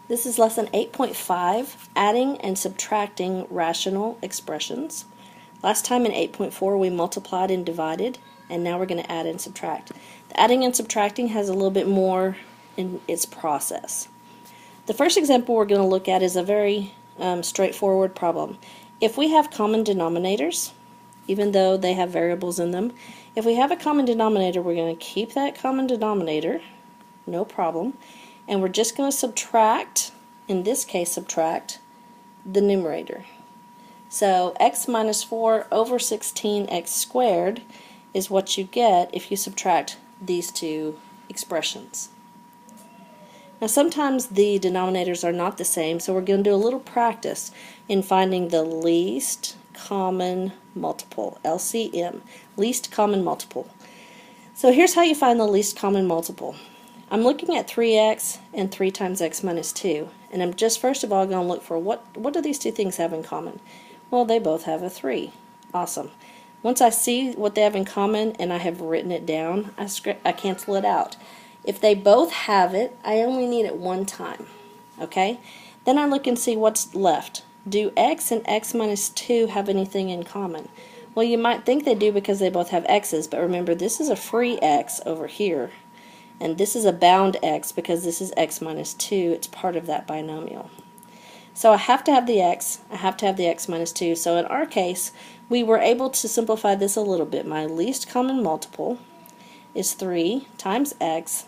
This is lesson 8.5, adding and subtracting rational expressions. Last time in 8.4 we multiplied and divided, and now we're going to add and subtract. The adding and subtracting has a little bit more in its process. The first example we're going to look at is a very straightforward problem. If we have common denominators, even though they have variables in them, if we have a common denominator, we're going to keep that common denominator, no problem, and we're just going to subtract, in this case subtract, the numerator. So x minus 4 over 16x squared is what you get if you subtract these two expressions. Now sometimes the denominators are not the same, so we're going to do a little practice in finding the least common multiple, LCM, least common multiple. So here's how you find the least common multiple. I'm looking at 3x and 3 times x minus 2, and I'm just first of all going to look for what do these two things have in common? Well, they both have a 3. Awesome. Once I see what they have in common and I have written it down, I cancel it out. If they both have it, I only need it one time. Okay? Then I look and see what's left. Do x and x minus 2 have anything in common? Well, you might think they do because they both have x's, but remember this is a free x over here. And this is a bound x because this is x minus 2. It's part of that binomial. So I have to have the x. I have to have the x minus 2. So in our case, we were able to simplify this a little bit. My least common multiple is 3 times x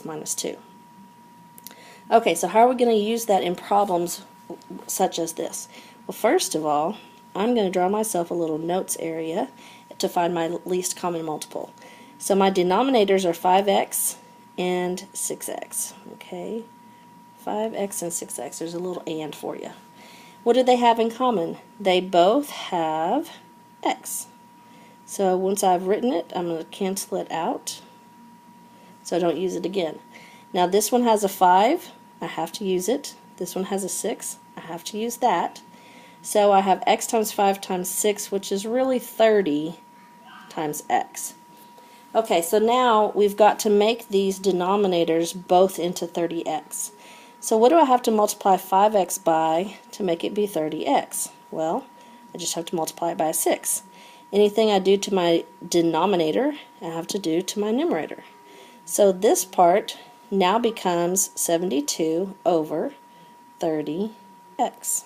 minus 2. Okay, so how are we going to use that in problems such as this? Well, first of all, I'm going to draw myself a little notes area to find my least common multiple. So my denominators are 5x and 6x. Okay, 5x and 6x. There's a little and for you. What do they have in common? They both have x. So once I've written it, I'm going to cancel it out so I don't use it again. Now this one has a 5. I have to use it. This one has a 6. I have to use that. So I have x times 5 times 6, which is really 30 times x. Okay, so now we've got to make these denominators both into 30x. So what do I have to multiply 5x by to make it be 30x? Well, I just have to multiply it by 6. Anything I do to my denominator, I have to do to my numerator. So this part now becomes 72 over 30x.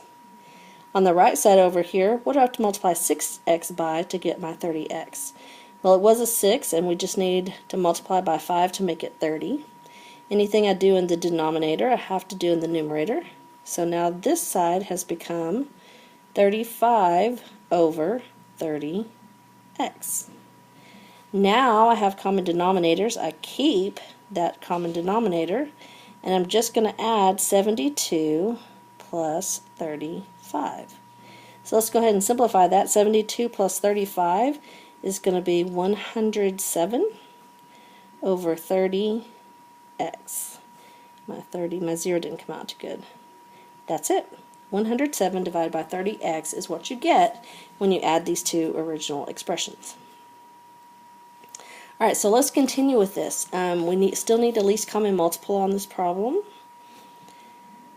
On the right side over here, what do I have to multiply 6x by to get my 30x? Well, it was a 6, and we just need to multiply by 5 to make it 30. Anything I do in the denominator, I have to do in the numerator. So now this side has become 35 over 30x. Now I have common denominators. I keep that common denominator, and I'm just going to add 72 plus 35. So let's go ahead and simplify that. 72 plus 35 is going to be 107 over 30x. My 0 didn't come out too good. That's it. 107 divided by 30x is what you get when you add these two original expressions. Alright, so let's continue with this. We still need a least common multiple on this problem.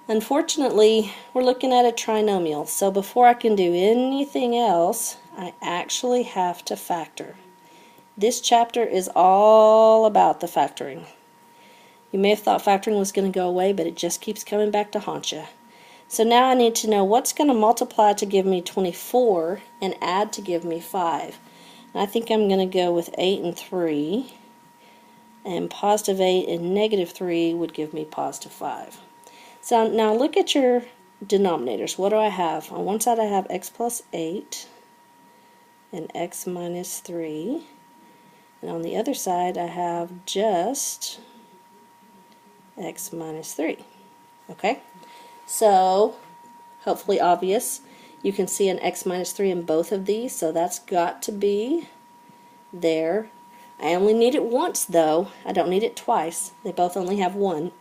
Unfortunately, we're looking at a trinomial, so before I can do anything else, I actually have to factor. This chapter is all about the factoring. You may have thought factoring was going to go away, but it just keeps coming back to haunt you. So now I need to know what's going to multiply to give me 24 and add to give me 5. And I think I'm going to go with 8 and 3, and positive 8 and negative 3 would give me positive 5. So now look at your denominators. What do I have? On one side I have x plus 8 and x minus 3. And on the other side I have just x minus 3. Okay? So, hopefully obvious. You can see an x minus 3 in both of these, so that's got to be there. I only need it once though. I don't need it twice. They both only have 1.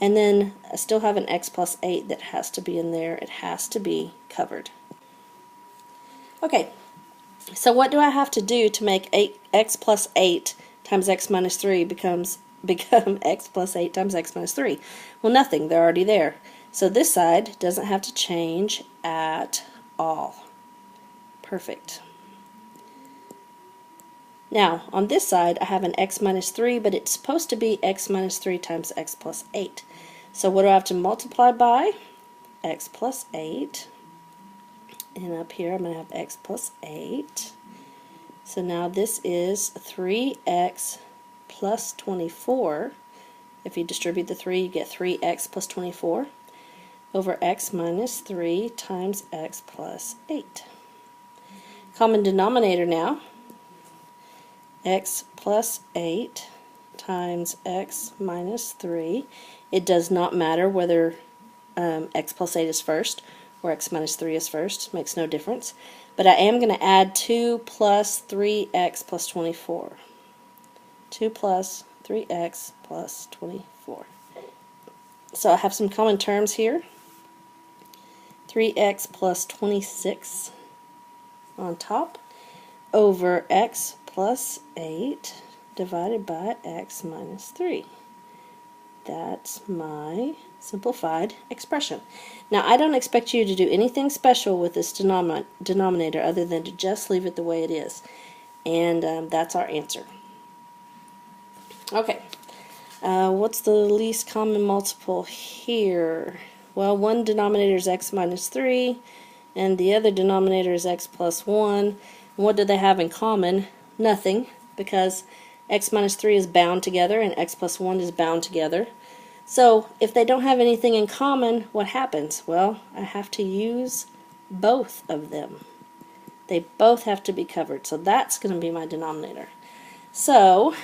And then I still have an x plus 8 that has to be in there. It has to be covered. Okay, so what do I have to do to make x plus 8 times x minus 3 becomes become x plus 8 times x minus 3? Well, nothing. They're already there. So this side doesn't have to change at all. Perfect. Now, on this side, I have an x minus 3, but it's supposed to be x minus 3 times x plus 8. So what do I have to multiply by? X plus 8. And up here, I'm going to have x plus 8. So now this is 3x plus 24. If you distribute the 3, you get 3x plus 24 over x minus 3 times x plus 8. Common denominator now, x plus 8 times x minus 3. It does not matter whether x plus 8 is first or x minus 3 is first. Makes no difference. But I am going to add 2 plus 3x plus 24. 2 plus 3x plus 24. So I have some common terms here. 3x plus 26 on top over x plus 8 divided by x minus 3. That's my simplified expression. Now, I don't expect you to do anything special with this denominator other than to just leave it the way it is. And that's our answer. Okay, what's the least common multiple here? Well, one denominator is x minus 3, and the other denominator is x plus 1. And what do they have in common? Nothing, because x minus 3 is bound together and x plus 1 is bound together. So if they don't have anything in common, what happens? Well, I have to use both of them. They both have to be covered, so that's going to be my denominator. So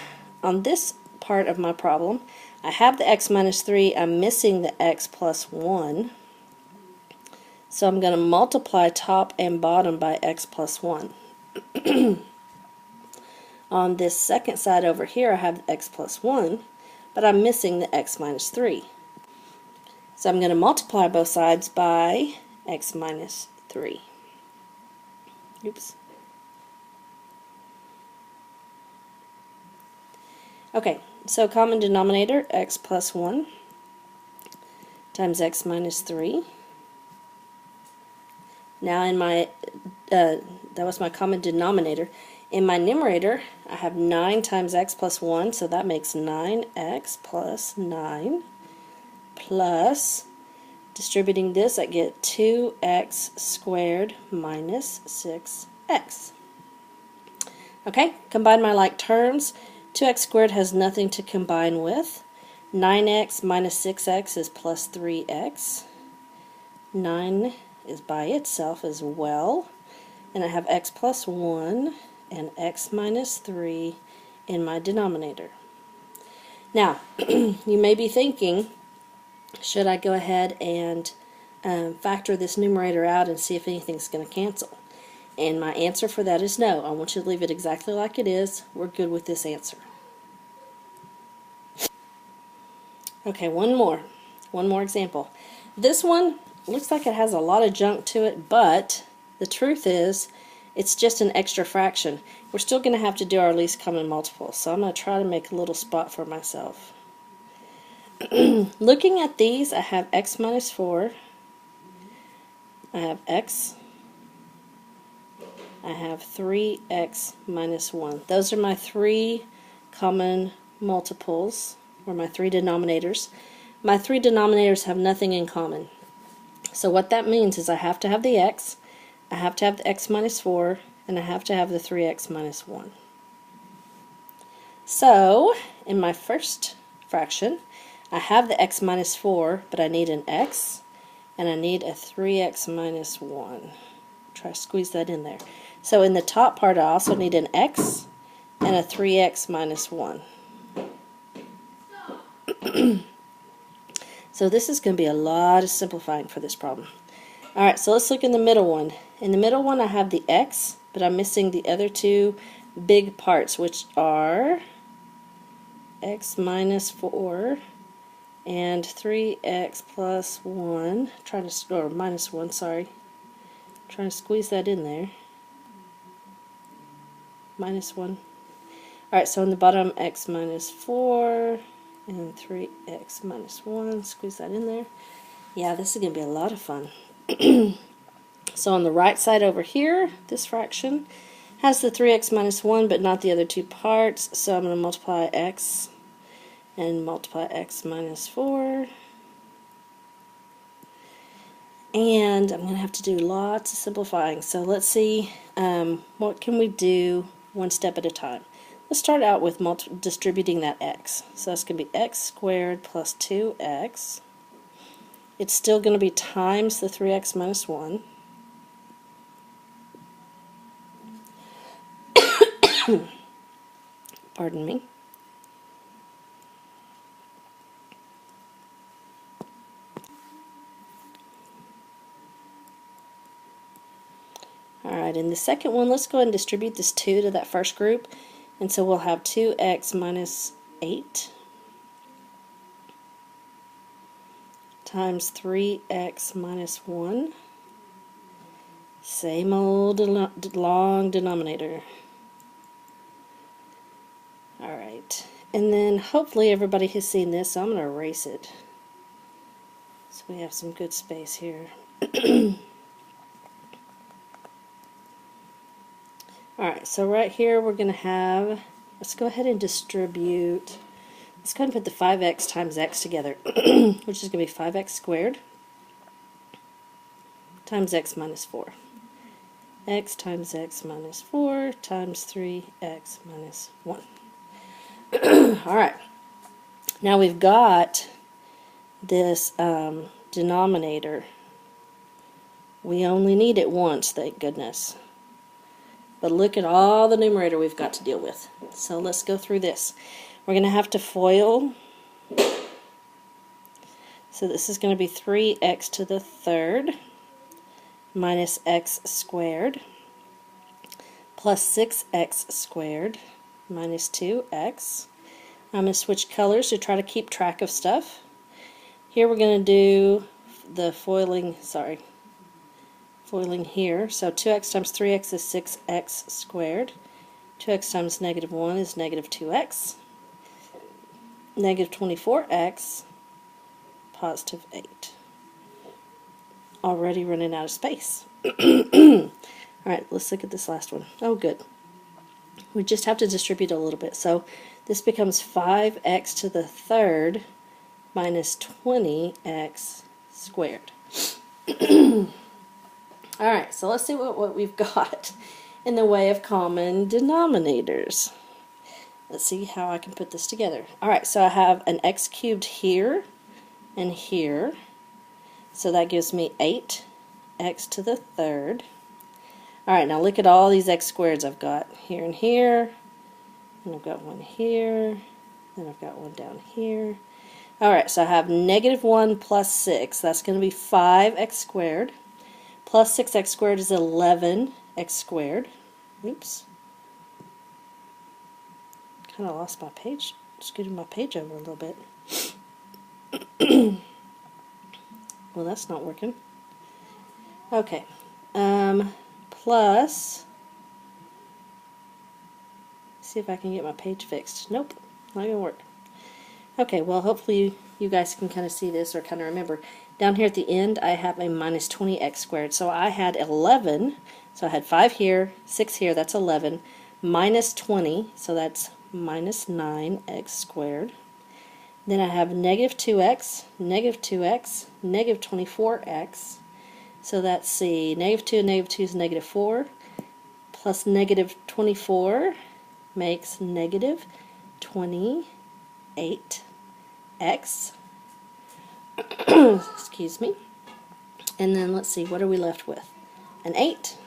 on this part of my problem, I have the x minus 3, I'm missing the x plus 1. So I'm going to multiply top and bottom by x plus 1. On this second side over here, I have the x plus 1, but I'm missing the x minus 3. So I'm going to multiply both sides by x minus 3. Oops. Okay, so common denominator, x plus 1 times x minus 3. Now in my, that was my common denominator. In my numerator, I have 9 times x plus 1, so that makes 9x plus 9, plus, distributing this, I get 2x squared minus 6x. Okay, combine my like terms. 2x squared has nothing to combine with. 9x minus 6x is plus 3x. 9 is by itself as well. And I have x plus 1 and x minus 3 in my denominator. Now, you may be thinking, should I go ahead and factor this numerator out and see if anything's going to cancel? And my answer for that is no. I want you to leave it exactly like it is. We're good with this answer. Okay, one more example. This one looks like it has a lot of junk to it, but the truth is it's just an extra fraction. We're still going to have to do our least common multiple, so I'm going to try to make a little spot for myself. Looking at these, I have x minus 4, I have x, I have 3x minus 1. Those are my 3 common multiples, or my 3 denominators. My 3 denominators have nothing in common. So what that means is I have to have the x, I have to have the x minus 4, and I have to have the 3x minus 1. So, in my first fraction, I have the x minus 4, but I need an x, and I need a 3x minus 1. Try to squeeze that in there. So in the top part, I also need an x and a 3x minus 1. So this is going to be a lot of simplifying for this problem. Alright, so let's look in the middle one. In the middle one, I have the x, but I'm missing the other 2 big parts, which are x minus 4 and 3x plus 1, or minus 1, sorry. Trying to squeeze that in there. Minus 1. Alright, so on the bottom, x minus 4 and 3x minus 1. Squeeze that in there. Yeah, this is going to be a lot of fun. So on the right side over here, this fraction has the 3x minus 1, but not the other two parts. So I'm going to multiply x and multiply x minus 4. And I'm going to have to do lots of simplifying. So let's see, what can we do one step at a time. Let's start out with distributing that x. So that's going to be x squared plus 2x. It's still going to be times the 3x minus 1. Pardon me. Alright, in the second one, let's go ahead and distribute this 2 to that first group. And so we'll have 2x minus 8 times 3x minus 1. Same old long denominator. Alright, and then hopefully everybody has seen this, so I'm going to erase it. So we have some good space here. Alright, so right here we're going to have, let's go ahead and distribute, let's go ahead and put the 5x times x together, which is going to be 5x squared times x minus 4. X times x minus 4 times 3x minus 1. Alright, now we've got this denominator. We only need it once, thank goodness. But look at all the numerator we've got to deal with. So let's go through this. We're going to have to FOIL. So this is going to be 3x to the third minus x squared plus 6x squared minus 2x. I'm going to switch colors to try to keep track of stuff. Here we're going to do the foiling here. So 2x times 3x is 6x squared. 2x times negative 1 is negative 2x. Negative 24x, positive 8. Already running out of space. Alright, let's look at this last one. Oh, good. We just have to distribute a little bit. So this becomes 5x to the third minus 20x squared. Alright, so let's see what we've got in the way of common denominators. Let's see how I can put this together. Alright, so I have an x cubed here and here. So that gives me 8x to the third. Alright, now look at all these x squareds I've got here and here. And I've got one here. Then I've got one down here. Alright, so I have negative 1 plus 6. That's going to be 5x squared. Plus 6x squared is 11x squared. Oops. Kind of lost my page. Scooted my page over a little bit. Well, that's not working. Okay. Plus, see if I can get my page fixed. Nope, not going to work. Okay, well, hopefully you guys can kind of see this or kind of remember. Down here at the end, I have a minus 20x squared. So I had 11, so I had 5 here, 6 here, that's 11, minus 20, so that's minus 9x squared. Then I have negative 2x, negative 2x, negative 24x. So that's see, negative 2 and negative 2 is negative 4, plus negative 24 makes negative 28x. Excuse me. And then let's see, what are we left with? An 8.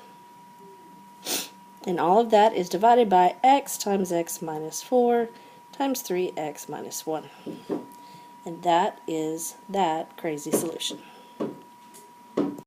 And all of that is divided by x times x minus 4 times 3x minus 1. And that is that crazy solution.